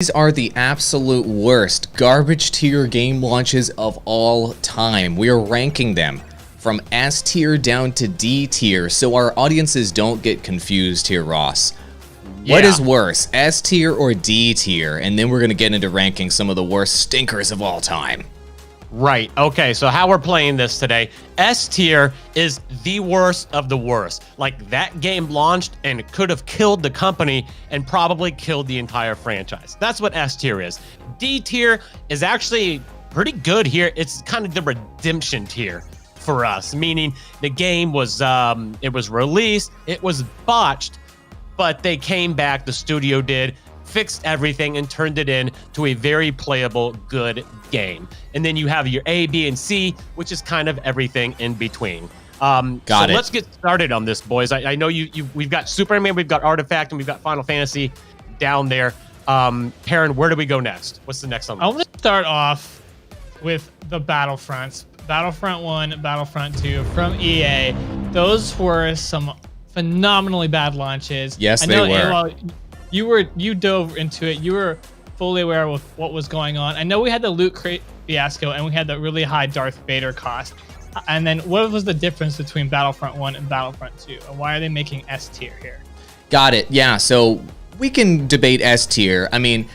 These are the absolute worst garbage tier game launches of all time. We are ranking them from S tier down to D tier so our audiences don't get confused here, Ross. What is worse, S tier or D tier? And then we're going to get into ranking some of the worst stinkers of all time. Right. Okay, so how we're playing this today, S tier is the worst of the worst. Like, that game launched and could have killed the company and probably killed the entire franchise. That's what S tier is. D tier is actually pretty good here. It's kind of the redemption tier for us, meaning the game was it was released, it was botched, but they came back, the studio did, fixed everything and turned it into a very playable, good game. And then you have your A, B, and C, which is kind of everything in between. Let's get started on this, boys. I know we've got Superman, we've got Artifact, and we've got Final Fantasy down there. Perrin, where do we go next? What's the next on the list? I want to start off with the Battlefronts. Battlefront 1, Battlefront 2 from EA. Those were some phenomenally bad launches. Yes, they were. You dove into it. You were fully aware of what was going on. I know we had the loot crate fiasco and we had the really high Darth Vader cost. And then what was the difference between Battlefront 1 and Battlefront 2? And why are they making S tier here? Got it. Yeah, so we can debate S tier. I mean,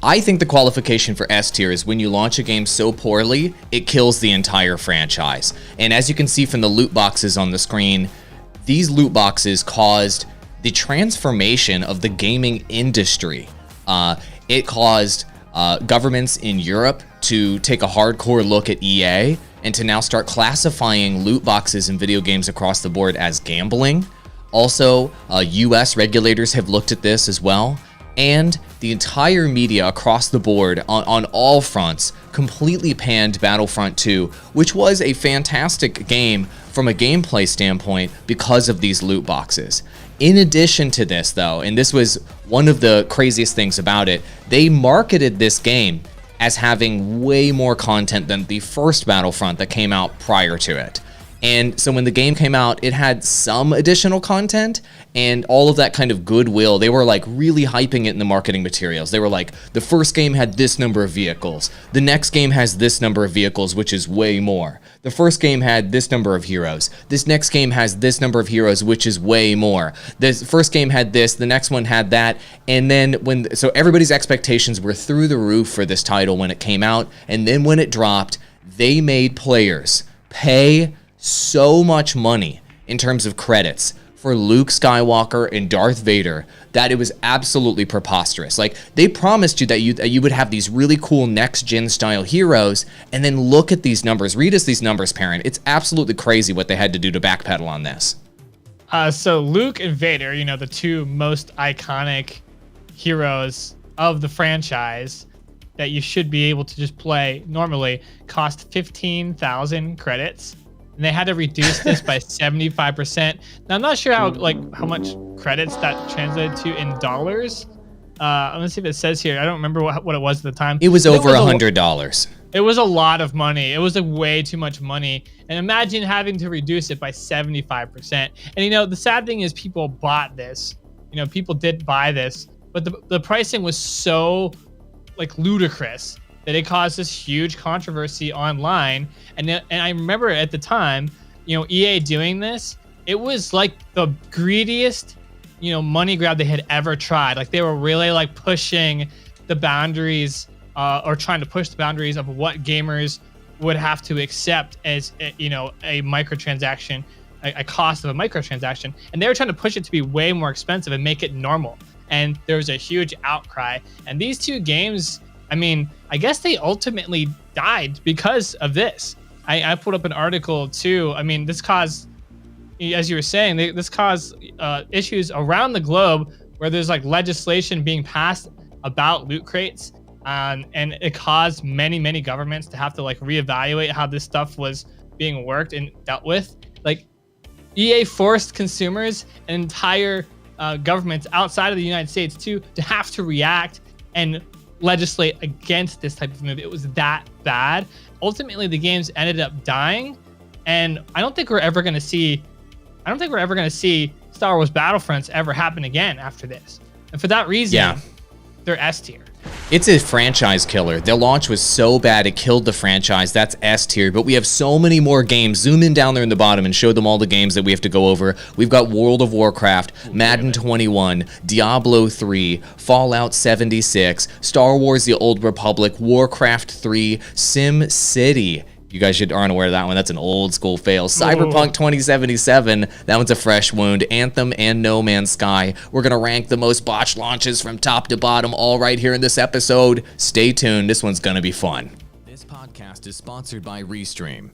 I think the qualification for S tier is when you launch a game so poorly, it kills the entire franchise. And as you can see from the loot boxes on the screen, these loot boxes caused the transformation of the gaming industry. It caused governments in Europe to take a hardcore look at EA and to now start classifying loot boxes in video games across the board as gambling. Also, US regulators have looked at this as well. And the entire media across the board on all fronts completely panned Battlefront 2, which was a fantastic game from a gameplay standpoint because of these loot boxes. In addition to this, though, and this was one of the craziest things about it, they marketed this game as having way more content than the first Battlefront that came out prior to it. And so when the game came out, it had some additional content and all of that kind of goodwill. They were like really hyping it in the marketing materials. They were like, the first game had this number of vehicles. The next game has this number of vehicles, which is way more. The first game had this number of heroes. This next game has this number of heroes, which is way more. This first game had this, the next one had that. And then so everybody's expectations were through the roof for this title when it came out. And then when it dropped, they made players pay so much money in terms of credits for Luke Skywalker and Darth Vader that it was absolutely preposterous. Like, they promised you that you would have these really cool next-gen style heroes, and then look at these numbers. Read us these numbers, Perrin. It's absolutely crazy what they had to do to backpedal on this. So Luke and Vader, you know, the two most iconic heroes of the franchise that you should be able to just play normally, cost 15,000 credits. And they had to reduce this by 75%. Now, I'm not sure how much credits that translated to in dollars. I'm gonna see if it says here. I don't remember what it was at the time. It was over $100. It was a lot of money. It was like way too much money. And imagine having to reduce it by 75%. And you know, the sad thing is people bought this. You know, people did buy this, but the pricing was so like ludicrous that it caused this huge controversy online. And I remember at the time, you know, EA doing this, it was like the greediest, you know, money grab they had ever tried. Like, they were really like pushing the boundaries or trying to push the boundaries of what gamers would have to accept as, you know, a microtransaction, a cost of a microtransaction. And they were trying to push it to be way more expensive and make it normal. And there was a huge outcry. And these two games, I mean, I guess they ultimately died because of this. I put up an article too. I mean, this caused, as you were saying, this caused issues around the globe where there's like legislation being passed about loot crates. And it caused many governments to have to like reevaluate how this stuff was being worked and dealt with. Like, EA forced consumers and entire governments outside of the United States to have to react and legislate against this type of move. It was that bad. Ultimately, the games ended up dying, and I don't think we're ever going to see Star Wars Battlefronts ever happen again after this. And for that reason, they're S tier. It's a franchise killer. Their launch was so bad it killed the franchise. That's S tier, but we have so many more games. Zoom in down there in the bottom and show them all the games that we have to go over. We've got World of Warcraft, Madden 21, Diablo 3, Fallout 76, Star Wars The Old Republic, Warcraft 3, Sim City. You guys aren't aware of that one. That's an old school fail. Cyberpunk 2077. That one's a fresh wound. Anthem and No Man's Sky. We're going to rank the most botched launches from top to bottom all right here in this episode. Stay tuned. This one's going to be fun. This podcast is sponsored by Restream.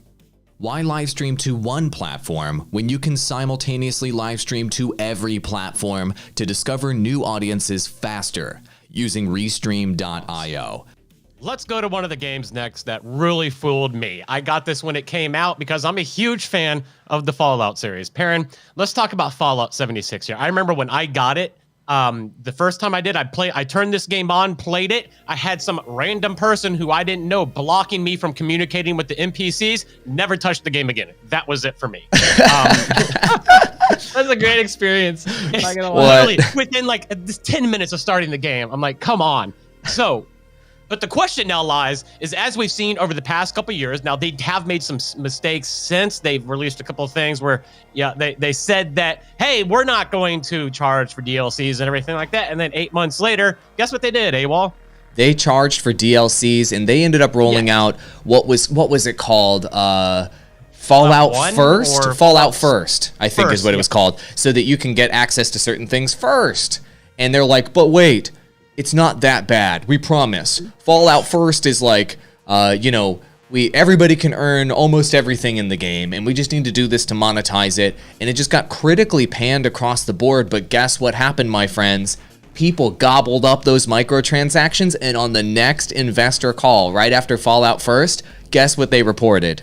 Why live stream to one platform when you can simultaneously live stream to every platform to discover new audiences faster using Restream.io? Let's go to one of the games next that really fooled me. I got this when it came out because I'm a huge fan of the Fallout series. Perrin, let's talk about Fallout 76 here. I remember when I got it, the first time I did, I turned this game on, played it. I had some random person who I didn't know blocking me from communicating with the NPCs. Never touched the game again. That was it for me. That's a great experience. Not gonna lie. Literally, within like 10 minutes of starting the game, I'm like, come on. But the question now lies is, as we've seen over the past couple of years, now they have made some mistakes since they've released a couple of things where, they said that, hey, we're not going to charge for DLCs and everything like that. And then 8 months later, guess what they did, AWOL? They charged for DLCs and they ended up rolling out what was it called? Fallout First? Fallout First, I think is what it was called, so that you can get access to certain things first. And they're like, but wait, it's not that bad. We promise. Fallout First is like, everybody can earn almost everything in the game, and we just need to do this to monetize it. And it just got critically panned across the board. But guess what happened, my friends? People gobbled up those microtransactions, and on the next investor call, right after Fallout First, guess what they reported?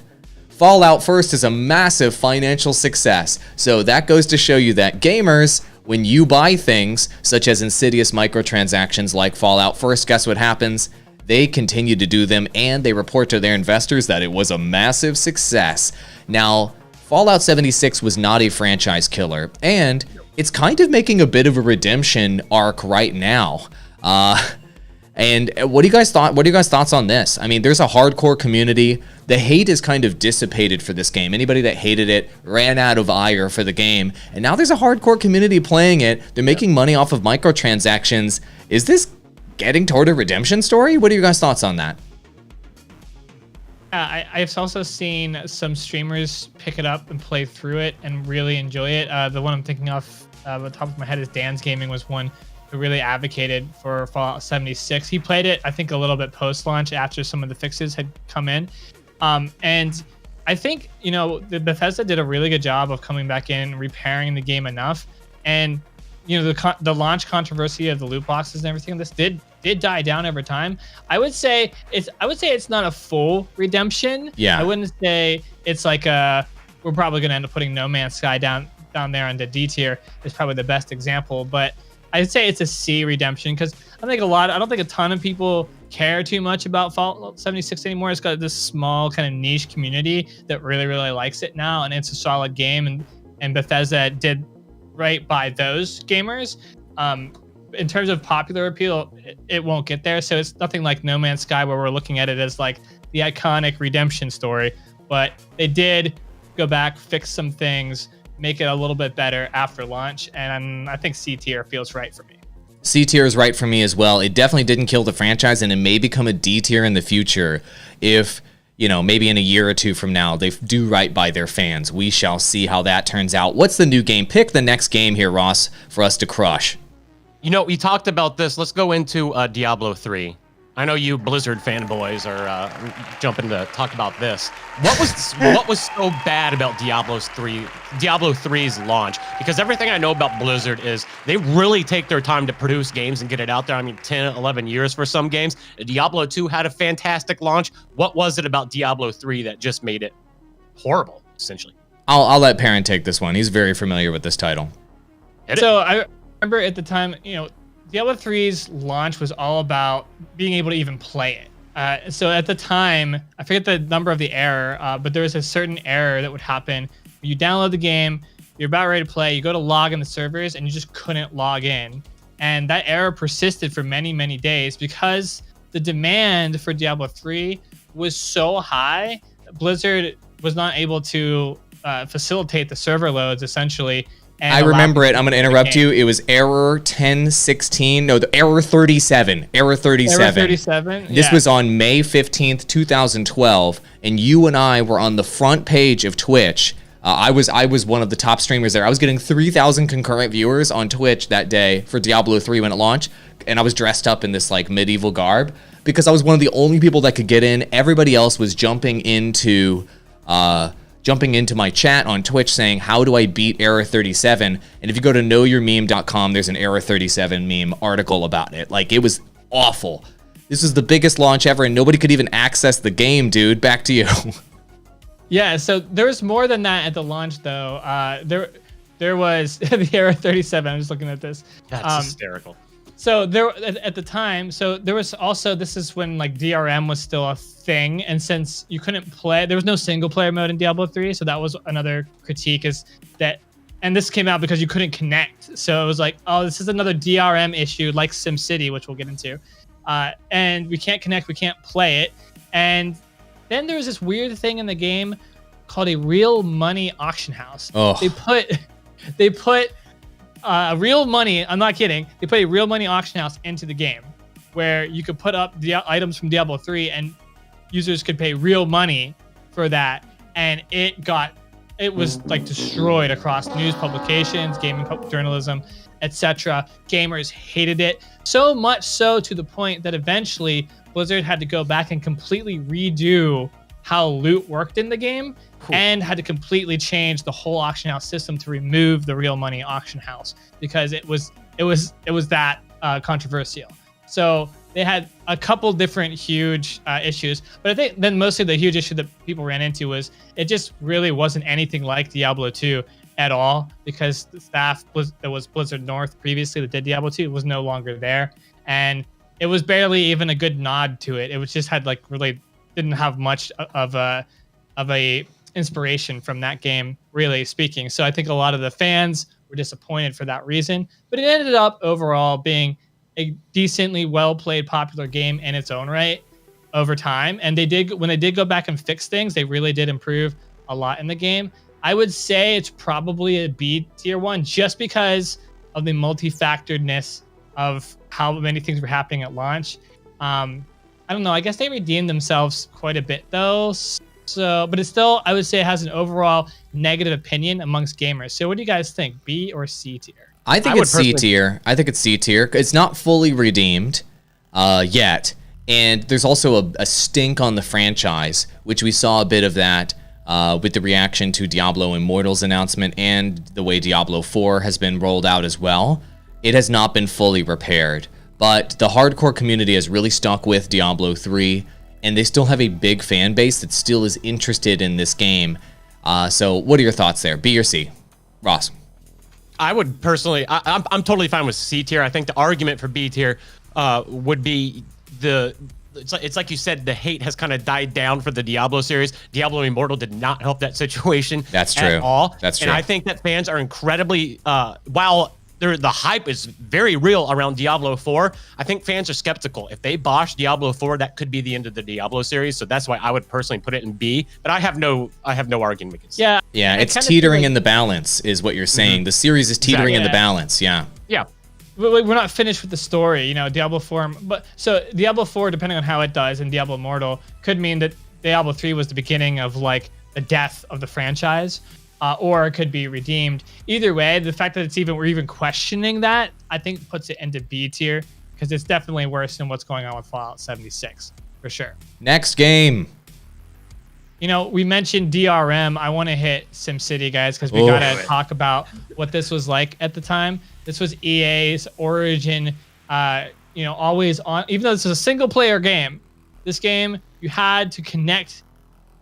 Fallout First is a massive financial success. So that goes to show you that gamers, when you buy things such as insidious microtransactions like Fallout First, guess what happens? They continue to do them, and they report to their investors that it was a massive success. Now, Fallout 76 was not a franchise killer, and it's kind of making a bit of a redemption arc right now. And what do you guys thought? What are you guys' thoughts on this? I mean, there's a hardcore community. The hate is kind of dissipated for this game. Anybody that hated it ran out of ire for the game. And now there's a hardcore community playing it. They're making money off of microtransactions. Is this getting toward a redemption story? What are your guys' thoughts on that? I've also seen some streamers pick it up and play through it and really enjoy it. The one I'm thinking off the top of my head is Dan's Gaming was one who really advocated for Fallout 76. He played it, I think, a little bit post-launch after some of the fixes had come in. And I think, the Bethesda did a really good job of coming back in, repairing the game enough. And, the launch controversy of the loot boxes and everything, this did die down over time. I would say it's not a full redemption. Yeah. I wouldn't say it's like we're probably going to end up putting No Man's Sky down there on the D tier. Is probably the best example, but I'd say it's a C redemption because I don't think a ton of people care too much about Fallout 76 anymore. It's got this small kind of niche community that really, really likes it now, and it's a solid game. And Bethesda did right by those gamers. In terms of popular appeal, it won't get there. So it's nothing like No Man's Sky where we're looking at it as like the iconic redemption story. But they did go back, fix some things, make it a little bit better after launch, and I think C tier feels right for me. C tier is right for me as well. It definitely didn't kill the franchise, and it may become a D tier in the future if, maybe in a year or two from now, they do right by their fans. We shall see how that turns out. What's the new game? Pick the next game here, Ross, for us to crush. We talked about this. Let's go into Diablo 3. I know you Blizzard fanboys are jumping to talk about this. What was so bad about Diablo 3's launch? Because everything I know about Blizzard is they really take their time to produce games and get it out there. I mean, 10, 11 years for some games. Diablo 2 had a fantastic launch. What was it about Diablo 3 that just made it horrible, essentially? I'll let Perrin take this one. He's very familiar with this title. So I remember at the time, Diablo 3's launch was all about being able to even play it. So at the time, I forget the number of the error, but there was a certain error that would happen. You download the game, you're about ready to play, you go to log in the servers, and you just couldn't log in. And that error persisted for many, many days because the demand for Diablo 3 was so high. Blizzard was not able to facilitate the server loads, essentially. And I remember it. I'm going to interrupt you. It was error 1016. No, the error 37. Error 37. Error 37? This was on May 15th, 2012. And you and I were on the front page of Twitch. I was one of the top streamers there. I was getting 3,000 concurrent viewers on Twitch that day for Diablo 3 when it launched. And I was dressed up in this like medieval garb because I was one of the only people that could get in. Everybody else was jumping into my chat on Twitch saying, how do I beat error 37? And if you go to knowyourmeme.com, there's an error 37 meme article about it. Like, it was awful. This was the biggest launch ever, and nobody could even access the game, dude. Back to you. Yeah, so there was more than that at the launch, though. There was the error 37. I'm just looking at this. That's hysterical. So there at the time, so there was also, this is when like DRM was still a thing, and since you couldn't play, there was no single player mode in Diablo 3, so that was another critique, is that, and this came out because you couldn't connect. So it was like, oh, this is another DRM issue like SimCity, which we'll get into, and we can't connect, we can't play it. And then there was this weird thing in the game called a real money auction house. Oh. They put real money, I'm not kidding, they put a real money auction house into the game where you could put up the items from Diablo 3 and users could pay real money for that. And it was like destroyed across news publications, gaming journalism, etc. Gamers hated it, so much so to the point that eventually Blizzard had to go back and completely redo how loot worked in the game. Cool. And had to completely change the whole auction house system to remove the real money auction house because it was that controversial. So they had a couple different huge issues, but I think then mostly the huge issue that people ran into was it just really wasn't anything like Diablo 2 at all, because the staff that was Blizzard North previously that did Diablo 2 was no longer there, and it was barely even a good nod to it. It was just had like really didn't have much of a inspiration from that game, really speaking. So I think a lot of the fans were disappointed for that reason, but it ended up overall being a decently well-played, popular game in its own right over time. And when they did go back and fix things, they really did improve a lot in the game. I would say it's probably a B tier one just because of the multi-factoredness of how many things were happening at launch. I don't know. I guess they redeemed themselves quite a bit though. So, but it still, I would say, it has an overall negative opinion amongst gamers. So what do you guys think, B or C tier? I think it's C tier. I think it's C tier. It's not fully redeemed yet. And there's also a stink on the franchise, which we saw a bit of that with the reaction to Diablo Immortal's announcement and the way Diablo 4 has been rolled out as well. It has not been fully repaired. But the hardcore community has really stuck with Diablo 3, and they still have a big fan base that still is interested in this game. So what are your thoughts there, B or C? Ross? I would personally, I'm totally fine with C tier. I think the argument for B tier would be it's like you said, the hate has kind of died down for the Diablo series. Diablo Immortal did not help that situation. That's true. At all. That's true. And I think that fans are incredibly, while the hype is very real around Diablo 4, I think fans are skeptical. If they bosh Diablo 4, that could be the end of the Diablo series. So that's why I would personally put it in B. But I have no argument against it. Yeah, it's teetering in the balance, is what you're saying. Mm-hmm. The series is teetering in the balance. Yeah. We're not finished with the story, Diablo 4. But so Diablo 4, depending on how it does, and Diablo Immortal could mean that Diablo 3 was the beginning of like the death of the franchise. Or it could be redeemed. Either way, the fact that we're even questioning that, I think puts it into B tier, because it's definitely worse than what's going on with Fallout 76, for sure. Next game. We mentioned DRM. I want to hit SimCity, guys, because we got to talk about what this was like at the time. This was EA's Origin, always on. Even though this is a single-player game, this game, you had to connect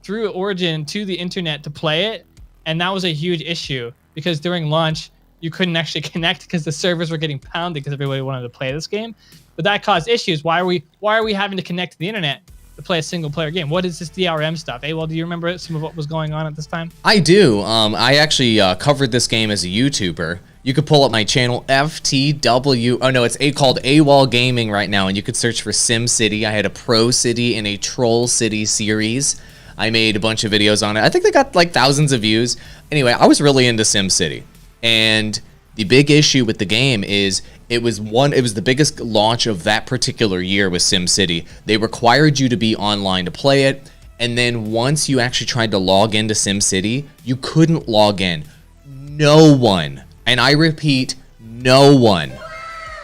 through Origin to the internet to play it. And that was a huge issue because during launch, you couldn't actually connect because the servers were getting pounded because everybody wanted to play this game. But that caused issues. Why are we having to connect to the internet to play a single player game? What is this DRM stuff? Well, do you remember some of what was going on at this time? I do. I actually covered this game as a YouTuber, You could pull up my channel, FTW. Oh no, it's called AWOL Gaming right now, and you could search for SimCity. I had a Pro City and a Troll City series. I made a bunch of videos on it. I think they got like thousands of views. Anyway, I was really into SimCity, and the big issue with the game is it was the biggest launch of that particular year with SimCity. They required you to be online to play it, and then once you actually tried to log into SimCity, you couldn't log in. No one, and I repeat, no one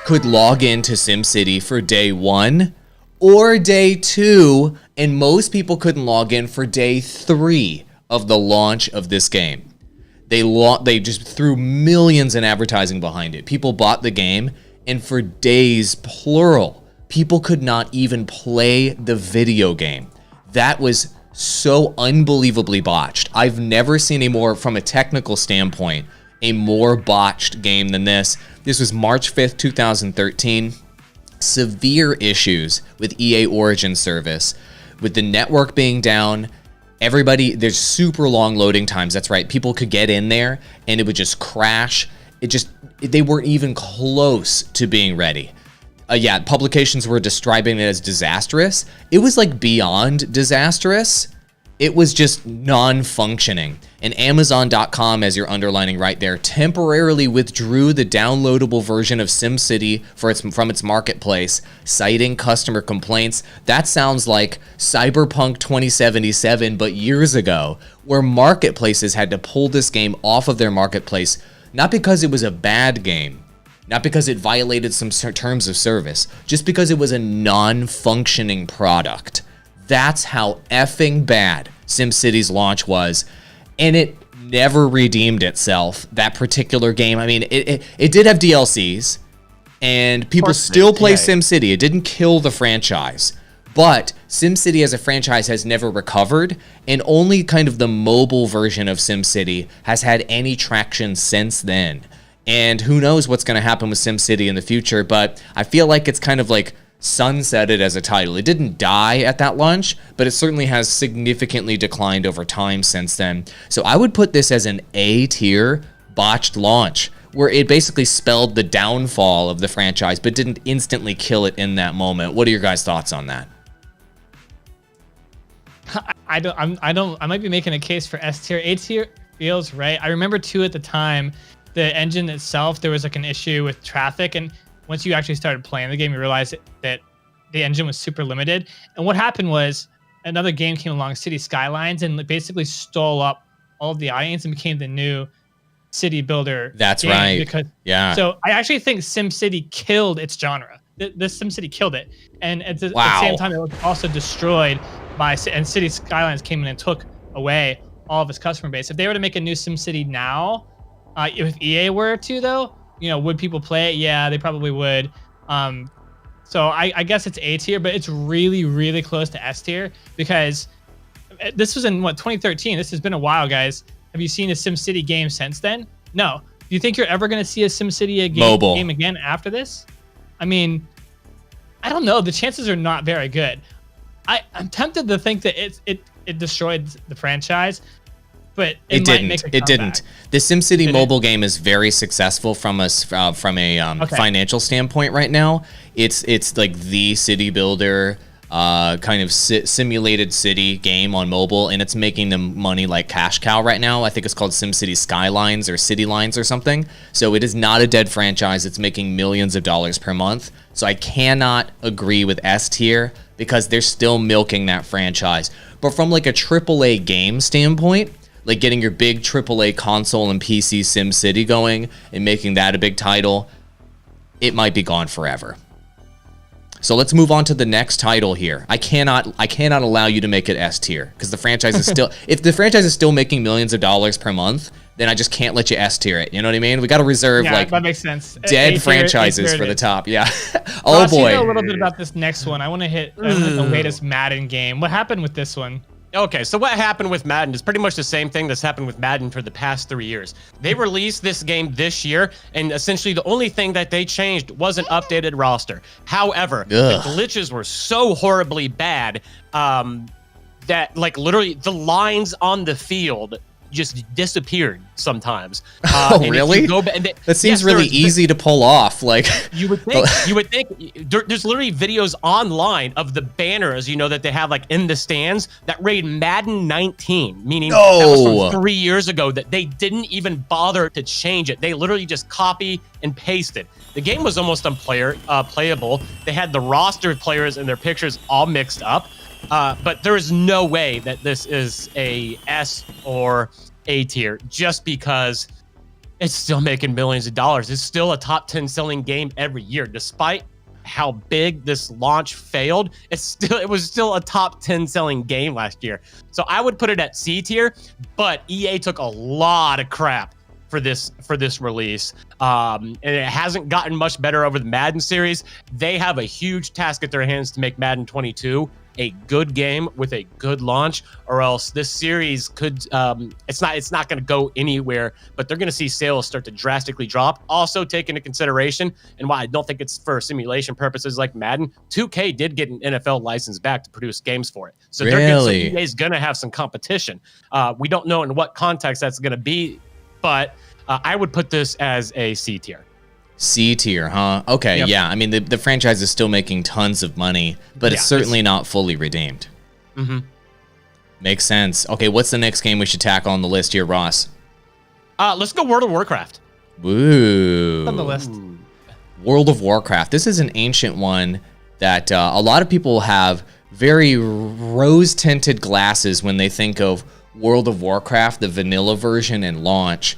could log into SimCity for day 1 or day 2, and most people couldn't log in for day 3 of the launch of this game. They just threw millions in advertising behind it. People bought the game, and for days, plural, people could not even play the video game. That was so unbelievably botched. I've never seen from a technical standpoint, a more botched game than this. This was March 5th, 2013. Severe issues with EA Origin service, with the network being down. There's super long loading times. That's right. People could get in there and it would just crash. They weren't even close to being ready. Yeah, publications were describing it as disastrous. It was like beyond disastrous. It was just non-functioning. And Amazon.com, as you're underlining right there, temporarily withdrew the downloadable version of SimCity from its marketplace, citing customer complaints. That sounds like Cyberpunk 2077, but years ago, where marketplaces had to pull this game off of their marketplace, not because it was a bad game, not because it violated some terms of service, just because it was a non-functioning product. That's how effing bad SimCity's launch was, and it never redeemed itself, that particular game. I mean, it did have DLCs, and people still play SimCity. It didn't kill the franchise, but SimCity as a franchise has never recovered, and only kind of the mobile version of SimCity has had any traction since then. And who knows what's going to happen with SimCity in the future, but I feel like it's kind of like sunsetted as a title. It didn't die at that launch, but it certainly has significantly declined over time since then. So I would put this as an A-tier botched launch, where it basically spelled the downfall of the franchise, but didn't instantly kill it in that moment. What are your guys' thoughts on that? I might be making a case for S tier. A tier feels right. I remember too at the time, the engine itself, there was like an issue with traffic, and once you actually started playing the game, you realized that the engine was super limited. And what happened was another game came along, City Skylines, and basically stole up all of the audience and became the new city builder. That's right. So I actually think SimCity killed its genre. This SimCity killed it, and at the same time, it was also destroyed and City Skylines came in and took away all of its customer base. If they were to make a new SimCity now, if EA were to though, would people play it? Yeah, they probably would. So I guess it's A tier, but it's really, really close to S tier because this was in 2013. This has been a while, guys. Have you seen a SimCity game since then? No. Do you think you're ever going to see a SimCity game again after this? I mean, I don't know. The chances are not very good. I'm tempted to think that it destroyed the franchise, but it didn't. It didn't. The SimCity mobile game is very successful from a financial standpoint right now. It's like the city builder kind of simulated city game on mobile, and it's making them money like cash cow right now. I think it's called SimCity Skylines or City Lines or something. So it is not a dead franchise. It's making millions of dollars per month. So I cannot agree with S tier because they're still milking that franchise. But from like a AAA game standpoint, like getting your big AAA console and PC SimCity going and making that a big title, it might be gone forever. So let's move on to the next title here. I cannot allow you to make it S tier because the franchise is still if the franchise is still making millions of dollars per month, then I just can't let you S tier it. You know what I mean? We got to reserve that makes sense. Dead franchises for the top. Yeah. Oh boy. You know a little bit about this next one. I want to hit the latest Madden game. What happened with this one? Okay, so what happened with Madden is pretty much the same thing that's happened with Madden for the past 3 years. They released this game this year, and essentially the only thing that they changed was an updated roster. However, the glitches were so horribly bad that, like, literally the lines on the field just disappeared sometimes. Oh, really? That seems really easy to pull off. Like you would think there's literally videos online of the banners, you know, that they have like in the stands that read Madden 19, meaning that was from 3 years ago, that they didn't even bother to change it. They literally just copy and paste it. The game was almost playable. They had the roster of players and their pictures all mixed up. But there is no way that this is a S or A tier just because it's still making millions of dollars. It's still a top 10 selling game every year. Despite how big this launch failed, it was still a top 10 selling game last year. So I would put it at C tier, but EA took a lot of crap for this release. And it hasn't gotten much better over the Madden series. They have a huge task at their hands to make Madden 22 a good game with a good launch, or else this series could it's not going to go anywhere, but they're going to see sales start to drastically drop. Also take into consideration, and why I don't think it's for simulation purposes like Madden, 2K did get an NFL license back to produce games for it. So EA's going to have some competition. We don't know in what context that's going to be, but I would put this as a C tier. C tier, huh? Okay, Yep. yeah. I mean, the franchise is still making tons of money, but it's certainly not fully redeemed. Mm-hmm. Makes sense. Okay, what's the next game we should tackle on the list here, Ross? Let's go World of Warcraft. Woo. On the list. World of Warcraft. This is an ancient one that a lot of people have very rose-tinted glasses when they think of World of Warcraft, the vanilla version and launch.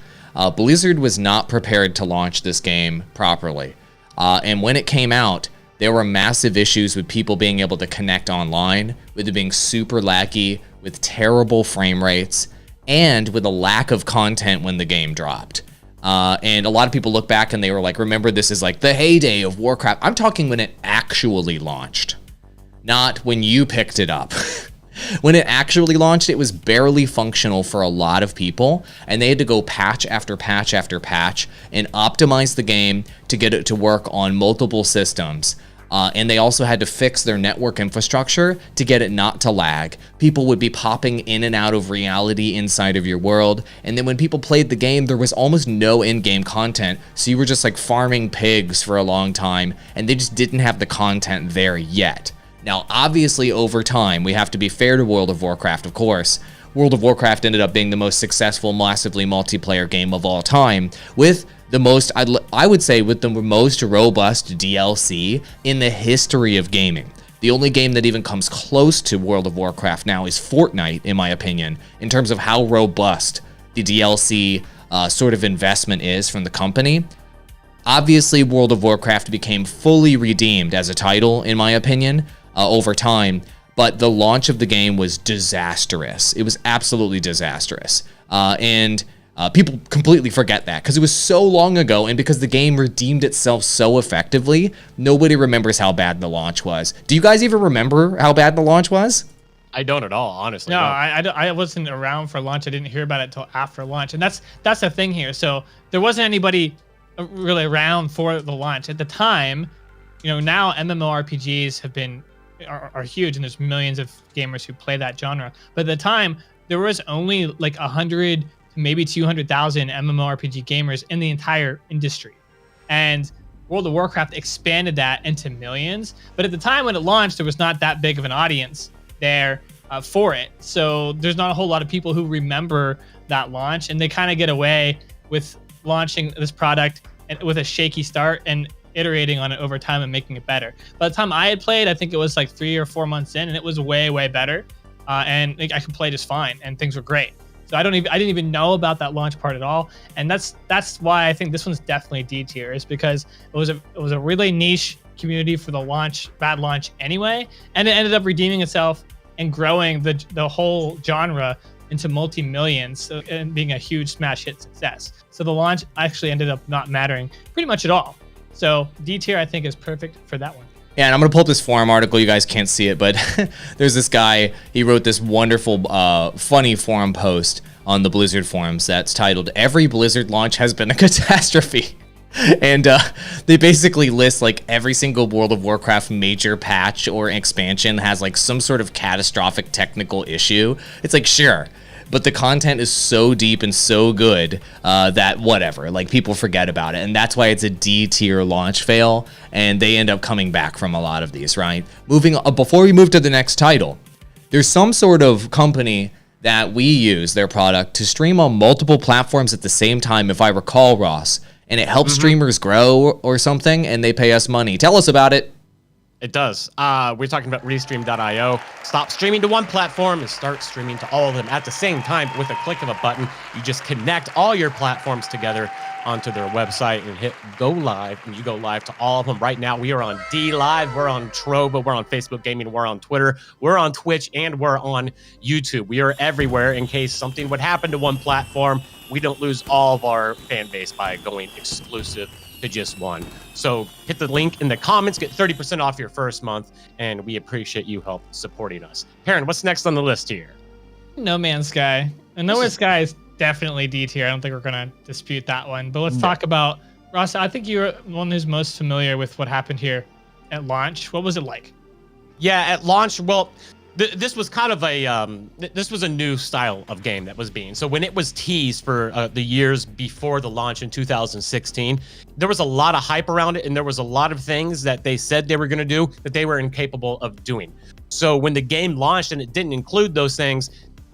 Blizzard was not prepared to launch this game properly. And when it came out, there were massive issues with people being able to connect online, with it being super laggy, with terrible frame rates, and with a lack of content when the game dropped. And a lot of people look back and they were like, remember, this is like the heyday of Warcraft. I'm talking when it actually launched, not when you picked it up. When it actually launched, it was barely functional for a lot of people, and they had to go patch after patch after patch and optimize the game to get it to work on multiple systems. And they also had to fix their network infrastructure to get it not to lag. People would be popping in and out of reality inside of your world, and then when people played the game, there was almost no in-game content, so you were just like farming pigs for a long time, and they just didn't have the content there yet. Now, obviously, over time, we have to be fair to World of Warcraft, of course. World of Warcraft ended up being the most successful, massively multiplayer game of all time, with the most, I would say, with the most robust DLC in the history of gaming. The only game that even comes close to World of Warcraft now is Fortnite, in my opinion, in terms of how robust the DLC sort of investment is from the company. Obviously, World of Warcraft became fully redeemed as a title, in my opinion, over time, but the launch of the game was disastrous. It was absolutely disastrous. And people completely forget that because it was so long ago, and because the game redeemed itself so effectively, nobody remembers how bad the launch was. Do you guys even remember how bad the launch was? I don't at all, honestly. No, I wasn't around for launch. I didn't hear about it until after launch, and that's the thing here. So there wasn't anybody really around for the launch at the time. You know, now MMORPGs are huge, and there's millions of gamers who play that genre. But at the time, there was only like 100 to maybe 200,000 MMORPG gamers in the entire industry, and World of Warcraft expanded that into millions. But at the time when it launched, there was not that big of an audience there for it. So there's not a whole lot of people who remember that launch, and they kind of get away with launching this product with a shaky start and iterating on it over time and making it better. By the time I had played, I think it was like 3 or 4 months in, and it was way better. And like, I could play just fine, and things were great. So I didn't even know about that launch part at all, and that's why I think this one's definitely D tier, is because it was a really niche community for the bad launch anyway, and it ended up redeeming itself and growing the whole genre into multi-millions and being a huge smash hit success. So the launch actually ended up not mattering pretty much at all. So D tier, I think, is perfect for that one. Yeah, and I'm going to pull up this forum article. You guys can't see it, but there's this guy. He wrote this wonderful, funny forum post on the Blizzard forums that's titled, "Every Blizzard launch has been a catastrophe." And they basically list like every single World of Warcraft major patch or expansion has like some sort of catastrophic technical issue. It's like, sure, but the content is so deep and so good that whatever, like people forget about it. And that's why it's a D tier launch fail. And they end up coming back from a lot of these, right? Before we move to the next title, there's some sort of company that we use their product to stream on multiple platforms at the same time, if I recall, Ross. And it helps streamers grow or something, and they pay us money. Tell us about it. It does. We're talking about Restream.io. Stop streaming to one platform and start streaming to all of them at the same time with a click of a button. You just connect all your platforms together onto their website and hit go live, and you go live to all of them. Right now, we are on D Live, we're on Trovo, we're on Facebook Gaming, we're on Twitter, we're on Twitch, and we're on YouTube. We are everywhere in case something would happen to one platform. We don't lose all of our fan base by going exclusive to just one. So hit the link in the comments, get 30% off your first month, and we appreciate you help supporting us. Heron, what's next on the list here? No Man's Sky. And No Man's Sky is definitely D tier. I don't think we're gonna dispute that one. But let's talk about, Ross, I think you're one who's most familiar with what happened here at launch. What was it like? Yeah, at launch, well, this was kind of a this was a new style of game that was being. So when it was teased for the years before the launch in 2016, there was a lot of hype around it, and there was a lot of things that they said they were going to do that they were incapable of doing. So when the game launched and it didn't include those things,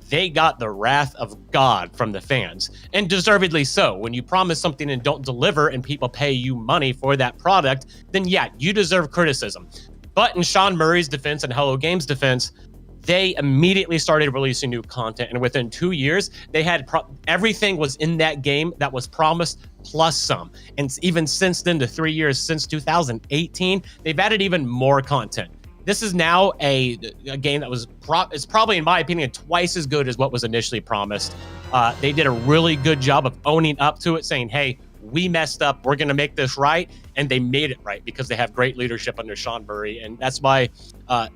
they got the wrath of God from the fans, and deservedly so. When you promise something and don't deliver and people pay you money for that product, then yeah, you deserve criticism. But in Sean Murray's defense and Hello Games' defense, they immediately started releasing new content, and within 2 years, they had everything was in that game that was promised, plus some. And even since then, the 3 years since 2018, they've added even more content. This is now a game that is probably, in my opinion, twice as good as what was initially promised. They did a really good job of owning up to it, saying, hey, we messed up, we're going to make this right. And they made it right because they have great leadership under Sean Murray. And that's why,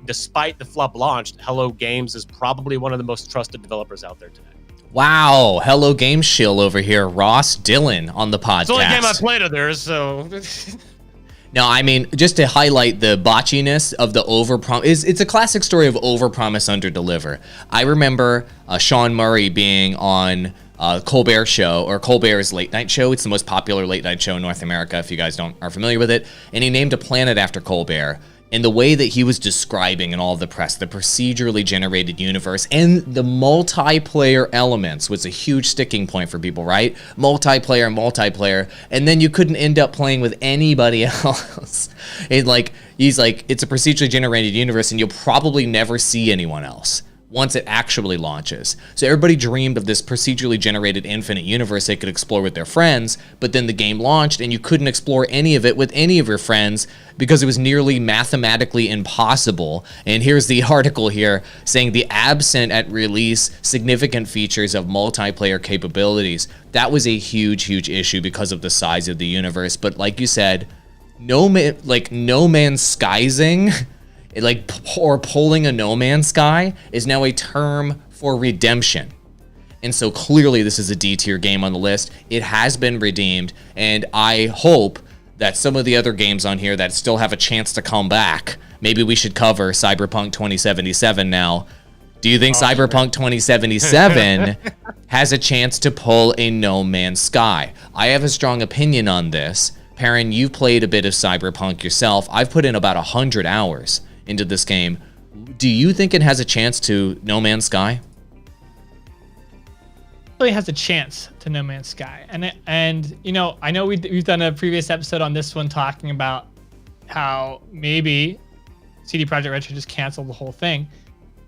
despite the flub launch, Hello Games is probably one of the most trusted developers out there today. Wow, Hello Games shill over here. Ross Dillon on the podcast. It's the only game I played of theirs, so... No, I mean, just to highlight the botchiness of the overpromise, it's a classic story of overpromise, underdeliver. I remember Sean Murray being on Colbert show, or Colbert's late night show. It's the most popular late night show in North America, if you guys are familiar with it. And he named a planet after Colbert. And the way that he was describing in all of the press, the procedurally generated universe and the multiplayer elements was a huge sticking point for people, right? Multiplayer. And then you couldn't end up playing with anybody else. He's like, it's a procedurally generated universe and you'll probably never see anyone else once it actually launches. So everybody dreamed of this procedurally generated infinite universe they could explore with their friends, but then the game launched and you couldn't explore any of it with any of your friends because it was nearly mathematically impossible. And here's the article here saying the absent at release significant features of multiplayer capabilities. That was a huge issue because of the size of the universe. But like you said, No Man's Skyzing, or pulling a No Man's Sky is now a term for redemption. And so clearly this is a D tier game on the list. It has been redeemed, and I hope that some of the other games on here that still have a chance to come back, maybe we should cover Cyberpunk 2077 now. Do you think Cyberpunk 2077 has a chance to pull a No Man's Sky? I have a strong opinion on this. Perrin, you've played a bit of Cyberpunk yourself. I've put in about 100 hours into this game. Do you think it has a chance to No Man's Sky? Really has a chance to No Man's Sky, and you know, I know we've done a previous episode on this one talking about how maybe CD Projekt Red should just cancel the whole thing,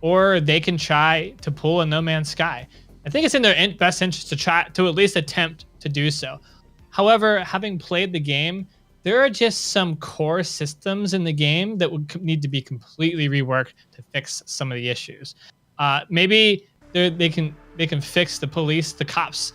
or they can try to pull a No Man's Sky. I think it's in their best interest to try to at least attempt to do so. However, having played the game, there are just some core systems in the game that would need to be completely reworked to fix some of the issues. Maybe they can fix the cops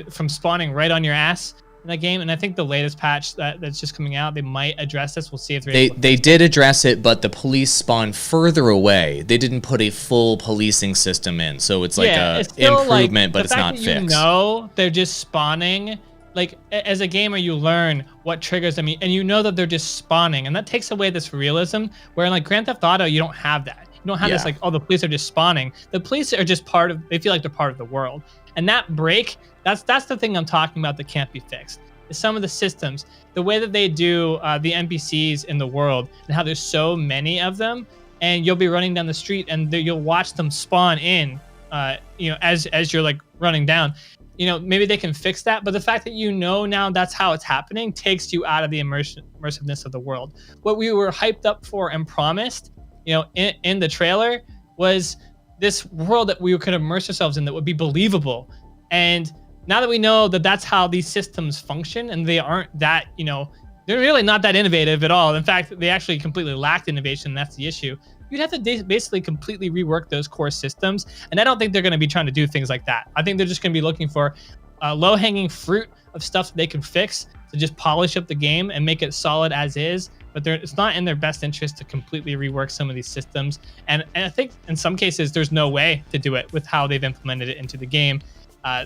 from spawning right on your ass in that game. And I think the latest patch that's just coming out, they might address this. We'll see if they did address it, but the police spawn further away. They didn't put a full policing system in, so it's like an improvement, but it's not fixed. You know, they're just spawning. Like, as a gamer, you learn what triggers them, and you know that they're just spawning, and that takes away this realism, where in like Grand Theft Auto, you don't have that. You don't have this Yeah. like, oh, the police are just spawning. The police are just they feel like they're part of the world. And that break, that's the thing I'm talking about that can't be fixed. Is some of the systems, the way that they do the NPCs in the world, and how there's so many of them, and you'll be running down the street and you'll watch them spawn in, as you're like running down. Maybe they can fix that, but the fact that now that's how it's happening takes you out of the immersiveness of the world. What we were hyped up for and promised, in the trailer, was this world that we could immerse ourselves in that would be believable. And now that we know that that's how these systems function, and they aren't that, they're really not that innovative at all. In fact, they actually completely lacked innovation. And that's the issue. You'd have to basically completely rework those core systems. And I don't think they're going to be trying to do things like that. I think they're just going to be looking for low-hanging fruit of stuff that they can fix to just polish up the game and make it solid as is. But it's not in their best interest to completely rework some of these systems. And I think in some cases, there's no way to do it with how they've implemented it into the game.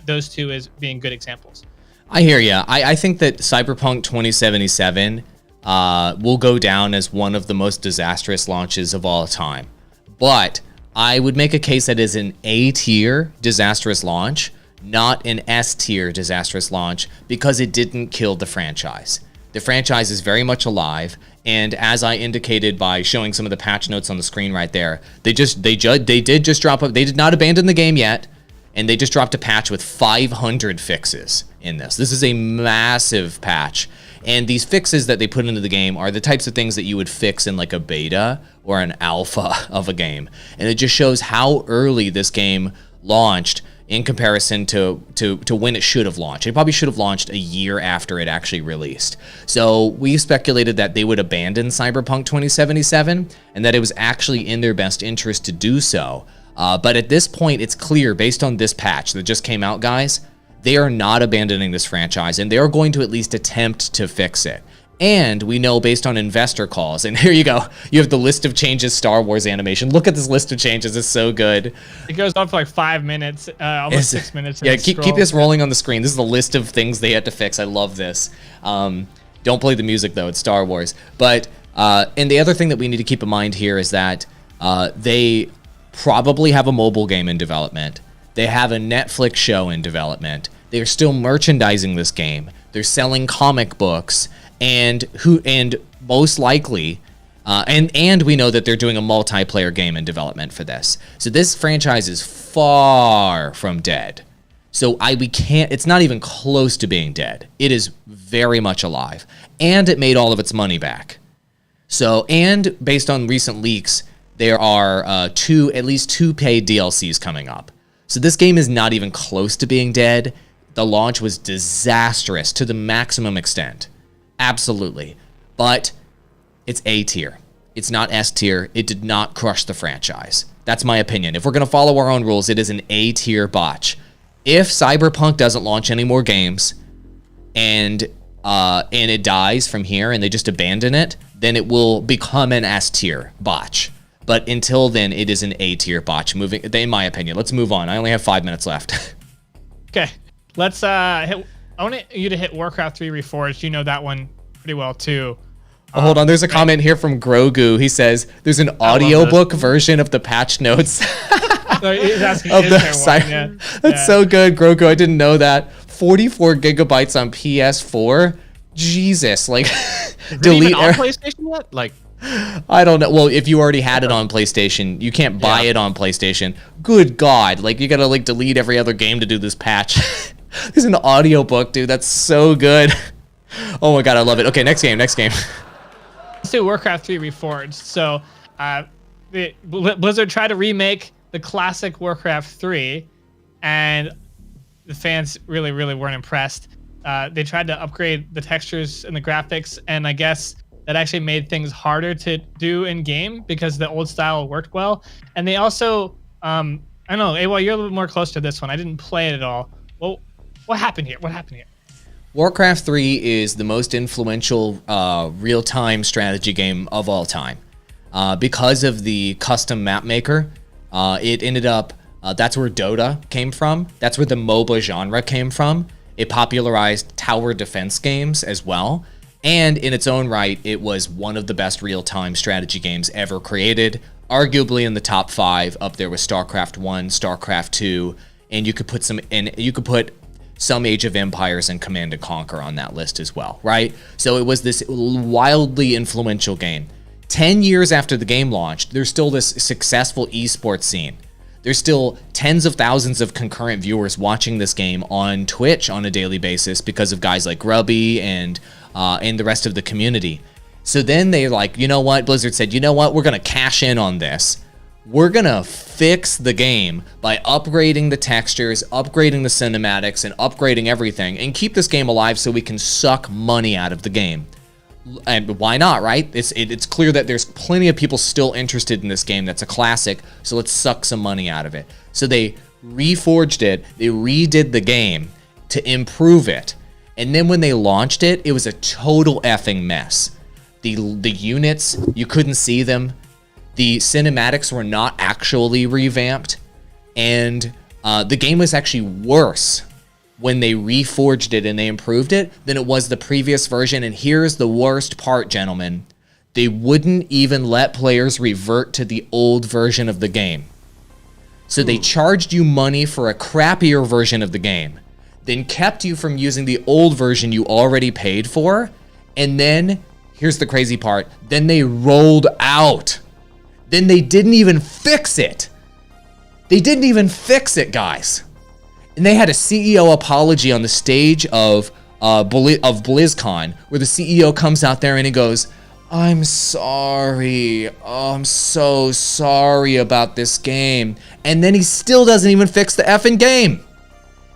Those two as being good examples. I hear you. I think that Cyberpunk 2077 will go down as one of the most disastrous launches of all time. But I would make a case that is an A-tier disastrous launch, not an S-tier disastrous launch, because it didn't kill the franchise. The franchise is very much alive, and as I indicated by showing some of the patch notes on the screen right there, they did just drop up. They did not abandon the game yet, and they just dropped a patch with 500 fixes in this. This is a massive patch. And these fixes that they put into the game are the types of things that you would fix in like a beta or an alpha of a game. And it just shows how early this game launched in comparison to when it should have launched. It probably should have launched a year after it actually released. So we speculated that they would abandon Cyberpunk 2077 and that it was actually in their best interest to do so. But at this point, it's clear based on this patch that just came out, guys, they are not abandoning this franchise, and they are going to at least attempt to fix it. And we know based on investor calls, and here you go, you have the list of changes Star Wars animation. Look at this list of changes, it's so good. It goes on for like 5 minutes, almost 6 minutes. Yeah, keep this rolling on the screen. This is the list of things they had to fix. I love this. Don't play the music though, it's Star Wars. But, and the other thing that we need to keep in mind here is that they probably have a mobile game in development. They have a Netflix show in development. They're still merchandising this game. They're selling comic books, and most likely, and we know that they're doing a multiplayer game in development for this. So this franchise is far from dead. So it's not even close to being dead. It is very much alive, and it made all of its money back. So, and based on recent leaks, there are at least two paid DLCs coming up. So this game is not even close to being dead. The launch was disastrous to the maximum extent. Absolutely. But it's A tier. It's not S tier. It did not crush the franchise. That's my opinion. If we're going to follow our own rules, it is an A tier botch. If Cyberpunk doesn't launch any more games and it dies from here and they just abandon it, then it will become an S tier botch. But until then, it is an A tier botch. In my opinion, let's move on. I only have 5 minutes left. Okay, let's I want you to hit Warcraft 3 Reforged. You know that one pretty well too. Oh, hold on, there's a comment here from Grogu. He says there's an audiobook version of the patch notes. So he's asking, of is the there one? Yeah. That's so good, Grogu. I didn't know that. 44 gigabytes on PS4. Jesus, like delete on PlayStation yet? Like, I don't know. Well, if you already had it on PlayStation, you can't buy it on PlayStation. Good God. Like, you gotta, like, delete every other game to do this patch. There's an audiobook, dude. That's so good. Oh my God, I love it. Okay, next game. Let's do Warcraft 3 Reforged. So, Blizzard tried to remake the classic Warcraft 3, and the fans really, really weren't impressed. They tried to upgrade the textures and the graphics, and I guess that actually made things harder to do in game because the old style worked well. And they also, I don't know, Awa, you're a little more close to this one. I didn't play it at all. Well, what happened here? Warcraft 3 is the most influential real-time strategy game of all time. Because of the custom map maker, it ended up, that's where Dota came from. That's where the MOBA genre came from. It popularized tower defense games as well. And in its own right, it was one of the best real-time strategy games ever created, arguably in the top 5. Up there with StarCraft 1, StarCraft 2, and you could put some Age of Empires and Command & Conquer on that list as well, right? So it was this wildly influential game. 10 years after the game launched, there's still this successful esports scene. There's still tens of thousands of concurrent viewers watching this game on Twitch on a daily basis because of guys like Grubby and the rest of the community. So then they're like, you know what? Blizzard said, you know what? We're going to cash in on this. We're going to fix the game by upgrading the textures, upgrading the cinematics, and upgrading everything, and keep this game alive so we can suck money out of the game. And why not, right? It's clear that there's plenty of people still interested in this game that's a classic, so let's suck some money out of it. So they reforged it, they redid the game to improve it, and then when they launched it, it was a total effing mess. The units, you couldn't see them. The cinematics were not actually revamped, and the game was actually worse when they reforged it and they improved it than it was the previous version. And here's the worst part, gentlemen. They wouldn't even let players revert to the old version of the game. So they charged you money for a crappier version of the game, then kept you from using the old version you already paid for, and then, here's the crazy part, then they rolled out. Then they didn't even fix it. They didn't even fix it, guys. And they had a CEO apology on the stage of BlizzCon, where the CEO comes out there and he goes, I'm sorry. Oh, I'm so sorry about this game. And then he still doesn't even fix the effing game.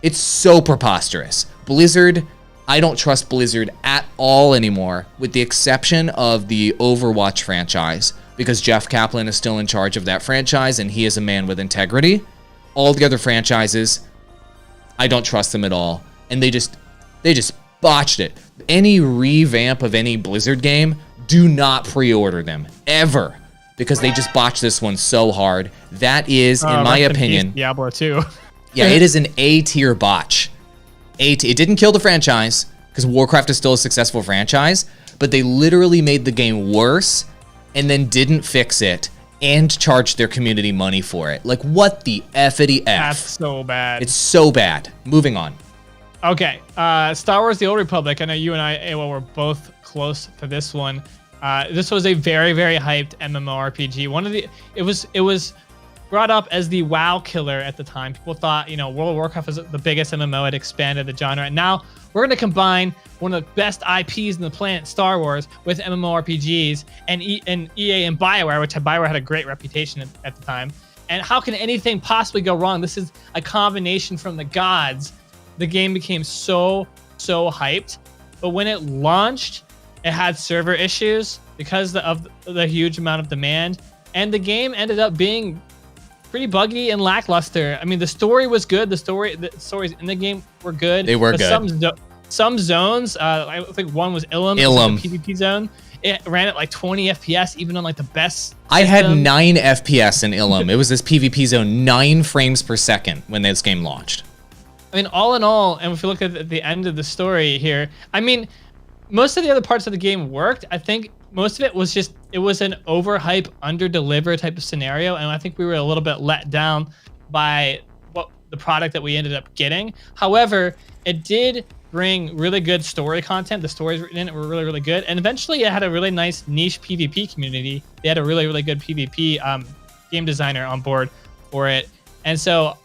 It's so preposterous. Blizzard, I don't trust Blizzard at all anymore, with the exception of the Overwatch franchise, because Jeff Kaplan is still in charge of that franchise and he is a man with integrity. All the other franchises, I don't trust them at all. And they just botched it. Any revamp of any Blizzard game, do not pre-order them, ever. Because they just botched this one so hard. That is, in my opinion... Diablo 2. Yeah, it is an A-tier botch. It didn't kill the franchise, because Warcraft is still a successful franchise, but they literally made the game worse, and then didn't fix it, and charged their community money for it. Like, what the F-itty F? That's so bad. It's so bad. Moving on. Okay, Star Wars: The Old Republic. I know you and I, AWOL, were both close to this one. This was a very, very hyped MMORPG. It was brought up as the WoW killer at the time. People thought, World of Warcraft was the biggest MMO. It expanded the genre, and now we're going to combine one of the best IPs in the planet, Star Wars, with MMORPGs and EA and BioWare, which BioWare had a great reputation at the time. And how can anything possibly go wrong? This is a combination from the gods. The game became so hyped, but when it launched, it had server issues because of the huge amount of demand, and the game ended up being pretty buggy and lackluster. I mean, the story was good. The stories in the game were good. They were good. Some zones, I think one was Ilum. The PvP zone. It ran at like 20 FPS, even on like the best system. I had 9 FPS in Ilum. It was this PvP zone, 9 frames per second when this game launched. I mean, all in all, and if you look at the end of the story here, I mean, most of the other parts of the game worked. I think most of it was it was an overhype, under-deliver type of scenario, and I think we were a little bit let down by the product that we ended up getting. However, it did bring really good story content. The stories written in it were really, really good, and eventually it had a really nice niche PvP community. They had a really, really good PvP game designer on board for it. And so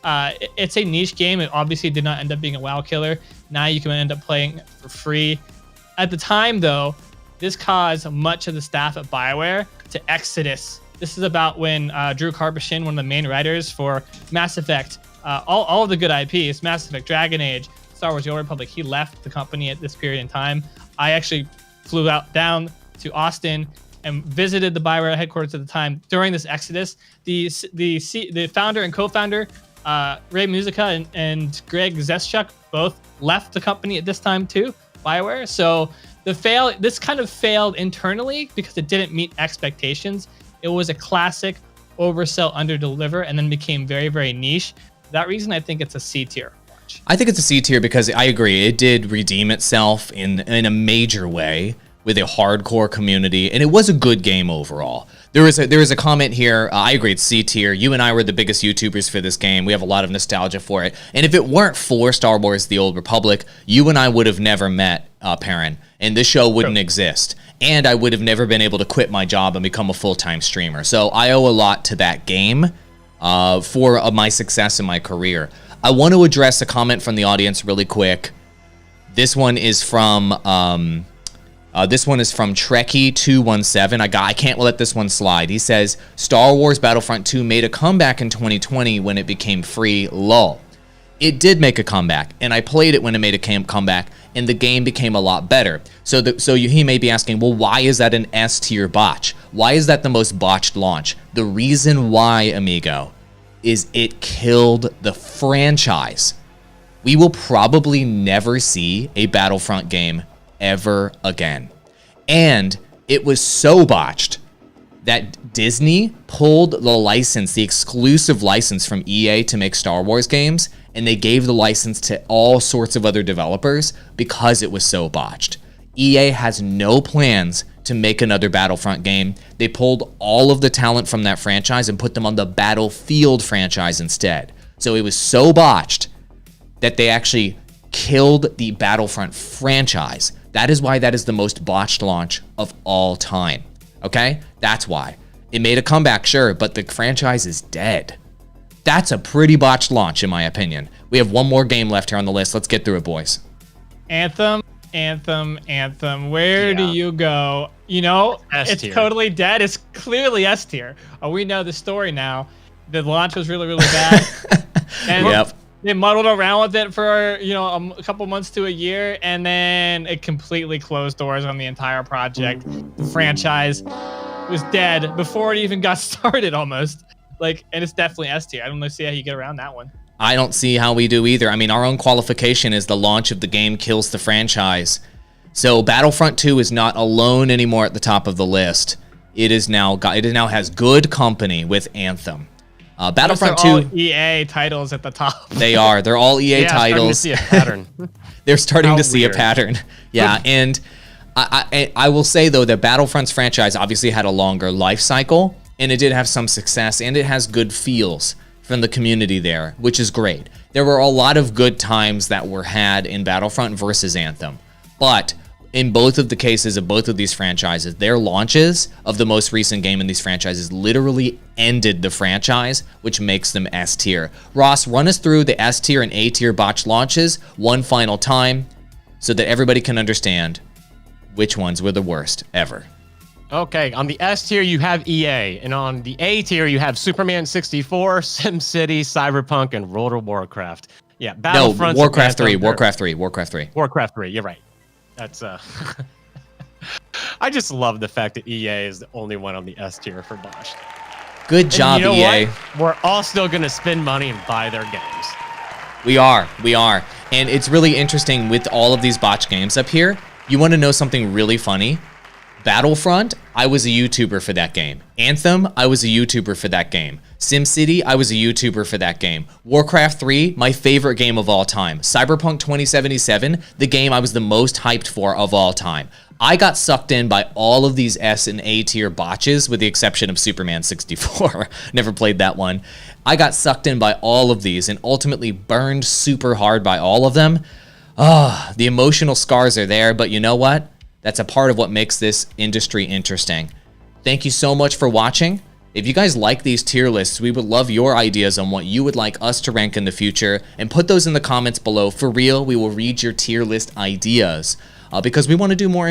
it's a niche game. It obviously did not end up being a WoW killer. Now you can end up playing it for free. At the time, though, this caused much of the staff at BioWare to exodus. This is about when Drew Karpyshyn, one of the main writers for Mass Effect, all of the good IPs, Mass Effect, Dragon Age, Star Wars: The Old Republic, he left the company at this period in time. I actually flew down to Austin and visited the BioWare headquarters at the time. During this exodus, the founder and co-founder, Ray Muzyka and Greg Zeschuk, both left the company at this time too, BioWare. So this kind of failed internally because it didn't meet expectations. It was a classic oversell, underdeliver, and then became very, very niche. For that reason, I think it's a C tier. I think it's a C tier because I agree, it did redeem itself in a major way with a hardcore community, and it was a good game overall. There is a comment here. I agree, it's C tier. You and I were the biggest YouTubers for this game. We have a lot of nostalgia for it. And if it weren't for Star Wars: The Old Republic, you and I would have never met, Perrin, and this show wouldn't exist. And I would have never been able to quit my job and become a full-time streamer. So I owe a lot to that game for my success in my career. I want to address a comment from the audience really quick. This one is from Trekkie217. I can't let this one slide. He says, Star Wars Battlefront 2 made a comeback in 2020 when it became free, lol. It did make a comeback, and I played it when it made a comeback, and the game became a lot better. He may be asking, well, why is that an S tier botch? Why is that the most botched launch? The reason why, amigo, is it killed the franchise. We will probably never see a Battlefront game ever again. And it was so botched that Disney pulled the license, the exclusive license from EA to make Star Wars games, and they gave the license to all sorts of other developers because it was so botched. EA has no plans to make another Battlefront game. They pulled all of the talent from that franchise and put them on the Battlefield franchise instead. So it was so botched that they actually killed the Battlefront franchise. That is why that is the most botched launch of all time. Okay? That's why. It made a comeback, sure, but the franchise is dead. That's a pretty botched launch, in my opinion. We have one more game left here on the list. Let's get through it, boys. Anthem. Where do you go? You know, it's totally dead. It's clearly S tier. We know the story now. The launch was really, really bad. And they muddled around with it for, a couple months to a year, and then it completely closed doors on the entire project. The franchise was dead before it even got started almost. And it's definitely S tier. I don't see how you get around that one. I don't see how we do either. I mean, our own qualification is the launch of the game kills the franchise. So Battlefront 2 is not alone anymore at the top of the list. It now has good company with Anthem. Battlefront 2 all EA titles at the top. They are. They're all EA titles. Starting to see a pattern. They're starting to see a pattern. Yeah, and I will say though that Battlefront's franchise obviously had a longer life cycle, and it did have some success, and it has good feels from the community there, which is great. There were a lot of good times that were had in Battlefront versus Anthem, but in both of the cases of both of these franchises, their launches of the most recent game in these franchises literally ended the franchise, which makes them S tier. Ross, run us through the S tier and A tier botch launches one final time so that everybody can understand which ones were the worst ever. Okay, on the S tier, you have EA, and on the A tier, you have Superman 64, SimCity, Cyberpunk, and World of Warcraft. Yeah, Battlefront. No, Warcraft 3, Warcraft 3. You're right. That's I just love the fact that EA is the only one on the S tier for Botched. Good job, EA. What? We're all still going to spend money and buy their games. We are. And it's really interesting with all of these botched games up here. You want to know something really funny? Battlefront, I was a YouTuber for that game. Anthem, I was a YouTuber for that game. SimCity, I was a YouTuber for that game. Warcraft 3, my favorite game of all time. Cyberpunk 2077, the game I was the most hyped for of all time. I got sucked in by all of these S and A tier botches, with the exception of Superman 64. Never played that one. I got sucked in by all of these and ultimately burned super hard by all of them. The emotional scars are there, but you know what? That's a part of what makes this industry interesting. Thank you so much for watching. If you guys like these tier lists, we would love your ideas on what you would like us to rank in the future, and put those in the comments below. For real, we will read your tier list ideas because we want to do more